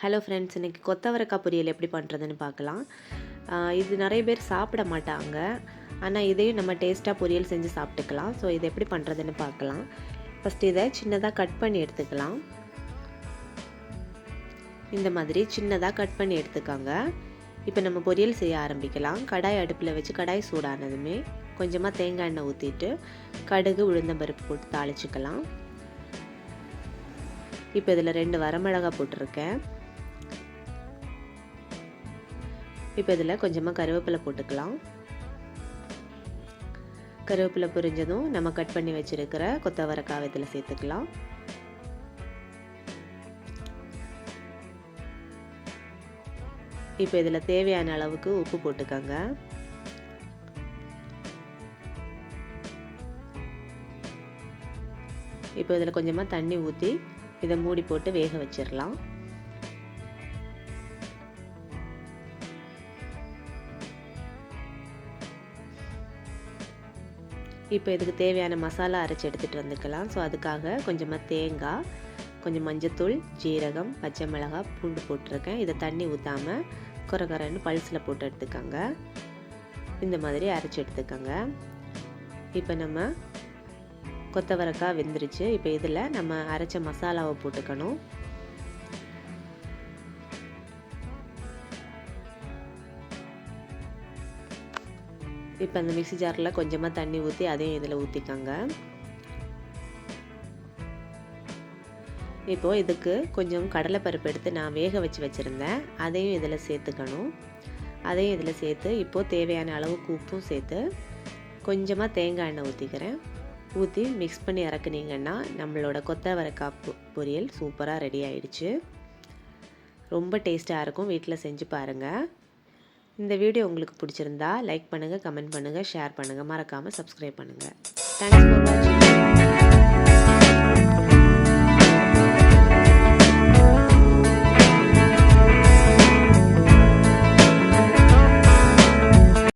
Hello friends, இன்றைக்கி கொத்தவரக்காய் பொரியல் எப்படி பண்ணுறதுன்னு பார்க்கலாம். இது நிறைய பேர் சாப்பிட மாட்டாங்க. ஆனால் இதையும் நம்ம டேஸ்ட்டாக பொரியல் செஞ்சு சாப்பிட்டுக்கலாம். ஸோ இது எப்படி பண்ணுறதுன்னு பார்க்கலாம். ஃபஸ்ட்டு இதை சின்னதாக கட் பண்ணி எடுத்துக்கலாம். இந்த மாதிரி சின்னதாக கட் பண்ணி எடுத்துக்கோங்க. இப்போ நம்ம பொரியல் செய்ய ஆரம்பிக்கலாம். கடாய் அடுப்பில் வச்சு கடாய் சூடானதுமே கொஞ்சமாக தேங்காய் எண்ணெய் ஊற்றிட்டு கடுகு உளுந்தம்பருப்பு போட்டு தாளிச்சிக்கலாம். இப்போ இதில் 2 வரமிளகாய் போட்டிருக்கேன். இப்போ இதில் கொஞ்சமாக கருவேப்பிலை போட்டுக்கலாம். கருவேப்பிலை பொரிஞ்சதும் நம்ம கட் பண்ணி வச்சுருக்கிற கொத்தவரக்காய் இதில் சேர்த்துக்கலாம். இப்போ இதில் தேவையான அளவுக்கு உப்பு போட்டுக்கோங்க. இப்போ இதில் கொஞ்சமாக தண்ணி ஊற்றி இதை மூடி போட்டு வேக வச்சிடலாம். இப்போ இதுக்கு தேவையான மசாலா அரைச்சி எடுத்துகிட்டு வந்துக்கலாம். ஸோ அதுக்காக கொஞ்சமாக தேங்காய், கொஞ்சம் மஞ்சத்தூள், ஜீரகம், பச்சை மிளகாய், பூண்டு போட்டிருக்கேன். இதை தண்ணி ஊற்றாமல் கொரகரன்னு பல்ஸில் போட்டு எடுத்துக்கோங்க. இந்த மாதிரி அரைச்சி எடுத்துக்கோங்க. இப்போ நம்ம கொத்தவரக்காய் வெந்துருச்சு. இப்போ இதில் நம்ம அரைச்ச மசாலாவை போட்டுக்கணும். இப்போ அந்த மிக்ஸி ஜாரில் கொஞ்சமாக தண்ணி ஊற்றி அதையும் இதில் ஊற்றிக்கோங்க. இப்போது இதுக்கு கொஞ்சம் கடலைப்பருப்பு எடுத்து நான் வேக வச்சு வச்சுருந்தேன். அதையும் இதில் சேர்த்துக்கணும். அதையும் இதில் சேர்த்து இப்போது தேவையான அளவுக்கு உப்பும் சேர்த்து கொஞ்சமாக தேங்காய் எண்ணெய் ஊற்றிக்கிறேன். ஊற்றி மிக்ஸ் பண்ணி இறக்குனீங்கன்னா நம்மளோட கொத்தவரக்காய் பொரியல் சூப்பராக ரெடி ஆயிடுச்சு. ரொம்ப டேஸ்ட்டாக இருக்கும். வீட்டில் செஞ்சு பாருங்கள். இந்த வீடியோ உங்களுக்கு பிடிச்சிருந்தா லைக் பண்ணுங்கள், கமெண்ட் பண்ணுங்கள், ஷேர் பண்ணுங்கள். மறக்காமல் சப்ஸ்கிரைப் பண்ணுங்கள். தேங்க்ஸ் ஃபார் வாட்சிங்.